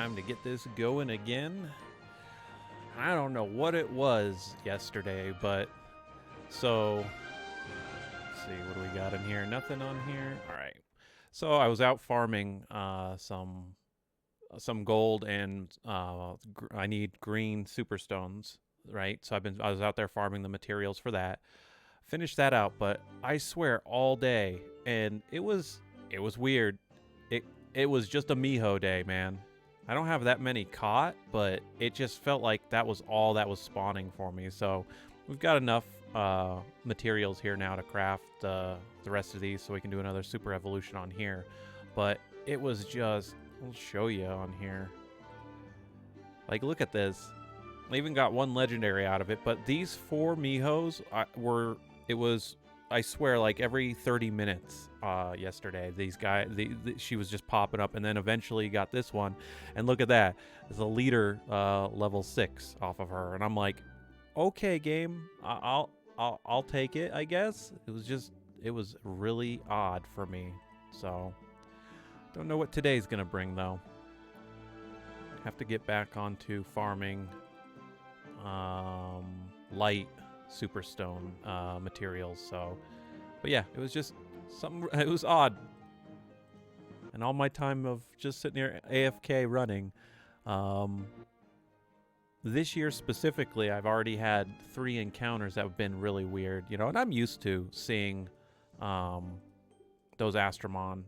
time to get this going again. I don't know what it was yesterday, but so let's see, what do we got in here? Nothing on here. All right. So I was out farming some gold and I need green superstones, right? So I was out there farming the materials for that. Finished that out, but I swear all day, and it was weird. It was just a Miho day, man. I don't have that many caught, but it just felt like that was all that was spawning for me. So we've got enough materials here now to craft the rest of these, so we can do another super evolution on here. But it was just, I'll show you on here. Like, look at this. I even got one legendary out of it, but these 4 Mihos it was, I swear, like every 30 minutes yesterday. These guys, she was just popping up, and then eventually got this one, and look at that. There's a leader level 6 off of her, and I'm like, okay, game, I'll take it, I guess. It was really odd for me. So don't know what today's gonna bring though. Have to get back onto farming light superstone materials. So, but yeah, it was just something. It was odd, and all my time of just sitting here AFK running. This year specifically, I've already had 3 encounters that have been really weird, and I'm used to seeing those Astromon.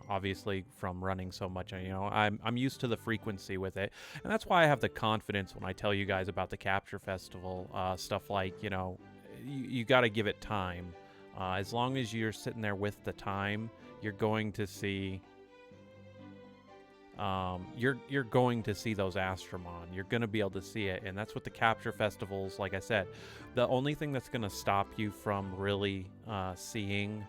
Obviously from running so much, I'm used to the frequency with it, and that's why I have the confidence when I tell you guys about the Capture Festival stuff. Like, you got to give it time. As long as you're sitting there with the time, you're going to see you're going to see those Astromon. You're going to be able to see it, and that's what the Capture Festivals, like I said, the only thing that's going to stop you from really seeing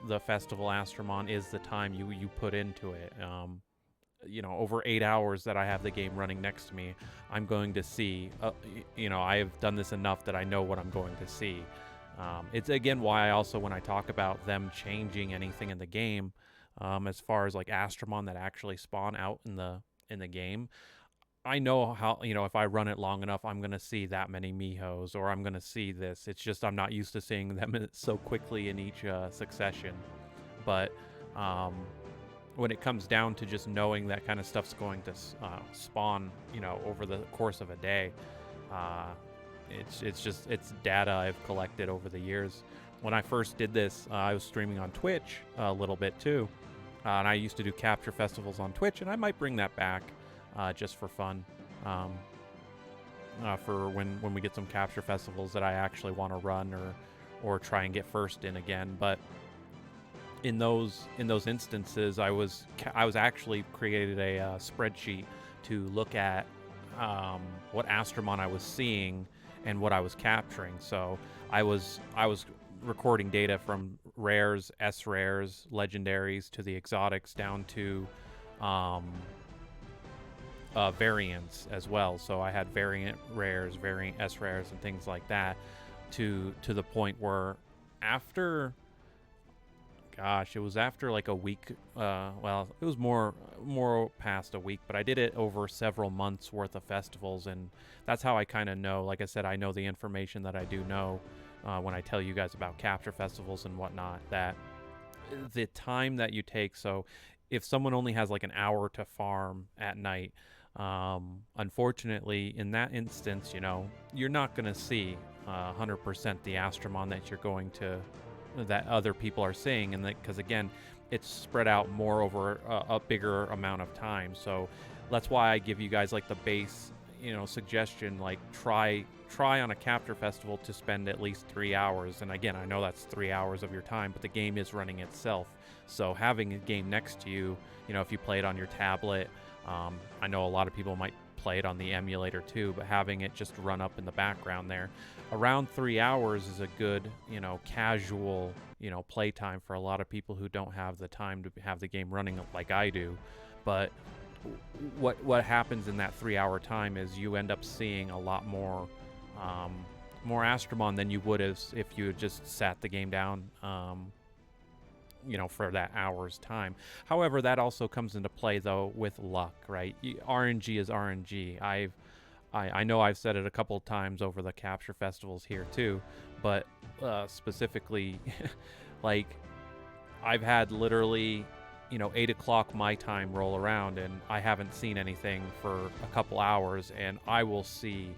the festival Astromon is the time you put into it. Over 8 hours that I have the game running next to me, I'm going to see, I've done this enough that I know what I'm going to see. It's again why I also, when I talk about them changing anything in the game, as far as like Astromon that actually spawn out in the game, I know how, if I run it long enough, I'm going to see that many Mihos, or I'm going to see this. It's just I'm not used to seeing them so quickly in each succession. But when it comes down to just knowing that kind of stuff's going to spawn, over the course of a day, it's data I've collected over the years. When I first did this, I was streaming on Twitch a little bit too, and I used to do Capture Festivals on Twitch, and I might bring that back. Just for fun, for when we get some Capture Festivals that I actually want to run or try and get first in again. But in those instances, I was actually created a spreadsheet to look at what Astromon I was seeing and what I was capturing. So I was recording data from rares, S rares, legendaries, to the exotics, down to variants as well. So I had variant rares, variant S rares, and things like that, to the point where after, gosh, it was after like a week, well, it was more past a week, but I did it over several months worth of festivals, and that's how I kind of know. Like I said, I know the information that I do know when I tell you guys about Capture Festivals and whatnot, that the time that you take. So if someone only has like an hour to farm at night, unfortunately, in that instance, you're not going to see 100% the Astromon that other people are seeing, and because again, it's spread out more over a bigger amount of time. So that's why I give you guys like the base, suggestion, like try on a Capture Festival to spend at least 3 hours. And again, I know that's 3 hours of your time, but the game is running itself. So having a game next to you, if you play it on your tablet, I know a lot of people might play it on the emulator too, but having it just run up in the background there, around 3 hours is a good, casual, play time for a lot of people who don't have the time to have the game running like I do. But what happens in that 3 hour time is you end up seeing a lot more Astromon than you would have if you had just sat the game down for that hour's time. However, that also comes into play though with luck, right? RNG is RNG. I know I've said it a couple of times over the capture festivals here too, but specifically, like I've had literally 8 o'clock my time roll around and I haven't seen anything for a couple hours, and I will see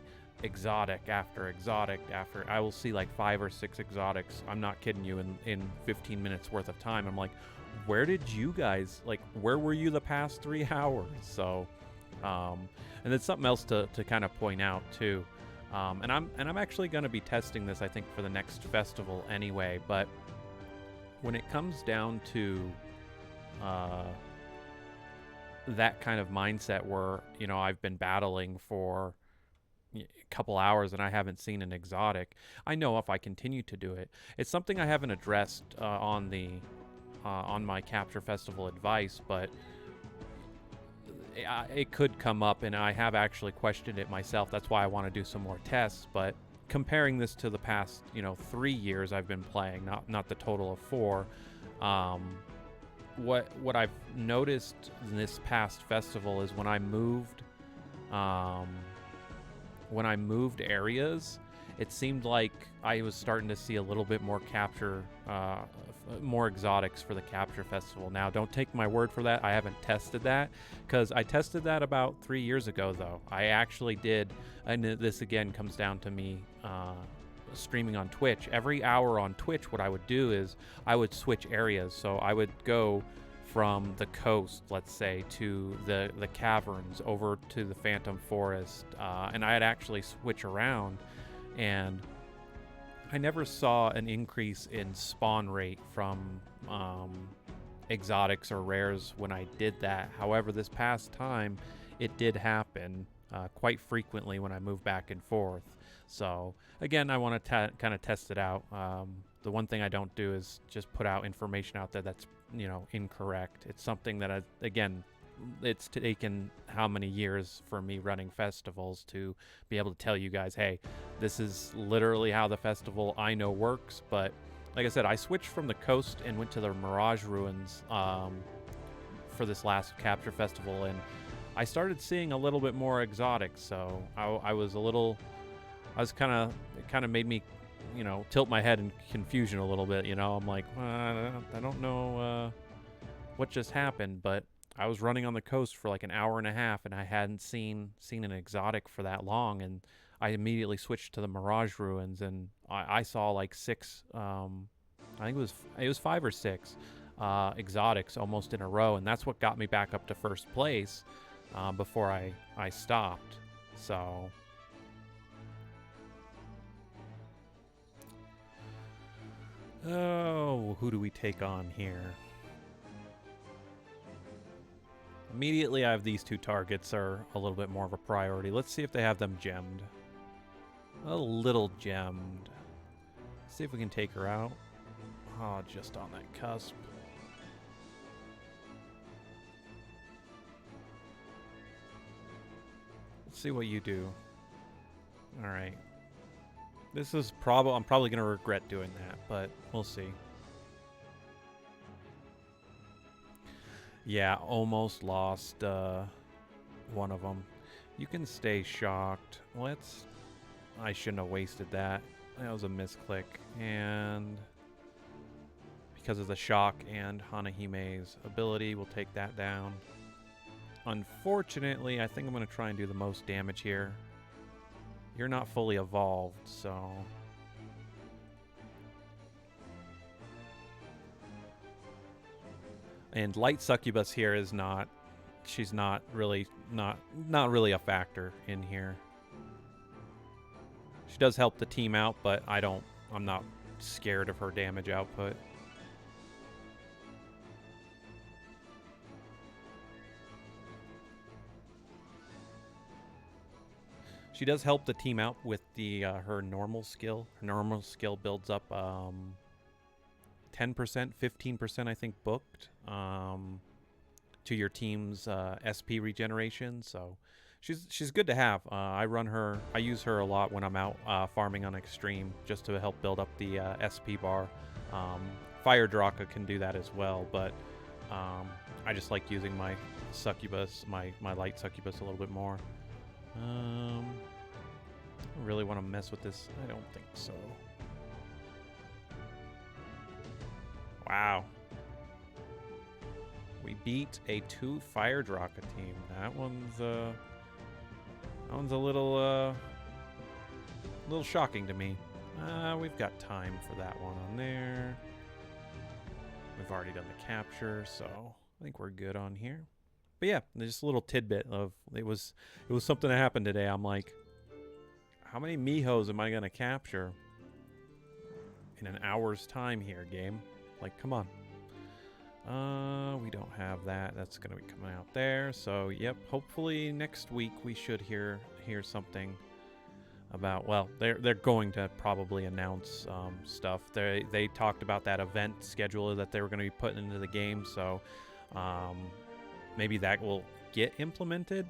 exotic after exotic after. I will see like 5 or 6 exotics. I'm not kidding you, in 15 minutes worth of time. I'm like, where did you guys, like, where were you the past 3 hours? So, and then something else to kind of point out too. And I'm actually going to be testing this, I think, for the next festival anyway. But when it comes down to that kind of mindset where I've been battling for a couple hours and I haven't seen an exotic, I know if I continue to do it, it's something I haven't addressed on my capture festival advice, but it could come up, and I have actually questioned it myself. That's why I want to do some more tests. But comparing this to the past 3 years I've been playing, not the total of 4, what I've noticed in this past festival is when I moved areas, it seemed like I was starting to see a little bit more capture, more exotics for the capture festival. Now, don't take my word for that. I haven't tested that, because I tested that about 3 years ago, though. I actually did, and this again comes down to me streaming on Twitch. Every hour on Twitch, what I would do is I would switch areas. So I would go from the coast, let's say, to the caverns, over to the Phantom Forest, and I'd actually switch around, and I never saw an increase in spawn rate from exotics or rares when I did that. However, this past time, it did happen quite frequently when I moved back and forth. So again, I want to kind of test it out. The one thing I don't do is just put out information out there that's incorrect. It's something that it's taken how many years for me running festivals to be able to tell you guys, hey, this is literally how the festival I know works. But like I said, I switched from the coast and went to the Mirage Ruins for this last capture festival, and I started seeing a little bit more exotics. So I was kind of made me tilt my head in confusion a little bit. I'm like, I don't know what just happened, but I was running on the coast for like an hour and a half, and I hadn't seen an exotic for that long, and I immediately switched to the Mirage Ruins, and I saw like 6, I think it was 5 or 6 exotics almost in a row, and that's what got me back up to first place before I stopped. So who do we take on here? Immediately, I have these 2 targets are a little bit more of a priority. Let's see if they have them gemmed. A little gemmed. See if we can take her out. Oh, just on that cusp. Let's see what you do. All right. This is I'm probably going to regret doing that, but we'll see. Yeah, almost lost one of them. You can stay shocked. I shouldn't have wasted that. That was a misclick. And because of the shock and Hanahime's ability, we'll take that down. Unfortunately, I think I'm going to try and do the most damage here. You're not fully evolved, so... And Light Succubus here is not... She's not really a factor in here. She does help the team out, but I'm not scared of her damage output. She does help the team out with her normal skill. Her normal skill builds up 10%, 15%, I think, booked to your team's SP regeneration. So she's good to have. I use her a lot when I'm out farming on Extreme, just to help build up the SP bar. Fire Draka can do that as well, but I just like using my succubus, my light succubus a little bit more. I really want to mess with this. I don't think so. Wow. We beat a 2 Fire Draka team. That one's a little shocking to me. We've got time for that one on there. We've already done the capture, so I think we're good on here. But yeah, just a little tidbit of it was something that happened today. I'm like, how many Mihos am I gonna capture in an hour's time here, game? Like, come on. We don't have that. That's gonna be coming out there. So yep, hopefully next week we should hear something about, well, they're going to probably announce stuff. They talked about that event schedule that they were going to be putting into the game, so maybe that will get implemented.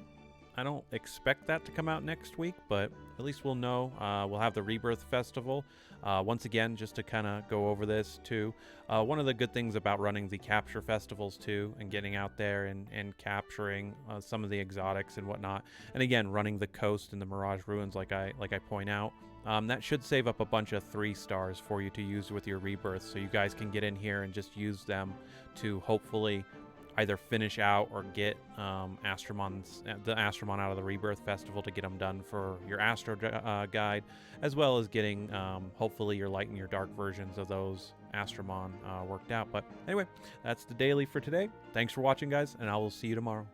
I don't expect that to come out next week, but at least we'll know. We'll have the Rebirth Festival. Once again, just to kind of go over this too, one of the good things about running the capture festivals too, and getting out there and capturing some of the exotics and whatnot, and again running the coast and the Mirage Ruins like I point out, that should save up a bunch of 3 stars for you to use with your Rebirth, so you guys can get in here and just use them to hopefully either finish out or get the Astromon out of the Rebirth Festival to get them done for your Astro guide, as well as getting hopefully your light and your dark versions of those Astromon worked out. But anyway, that's the daily for today. Thanks for watching, guys, and I will see you tomorrow.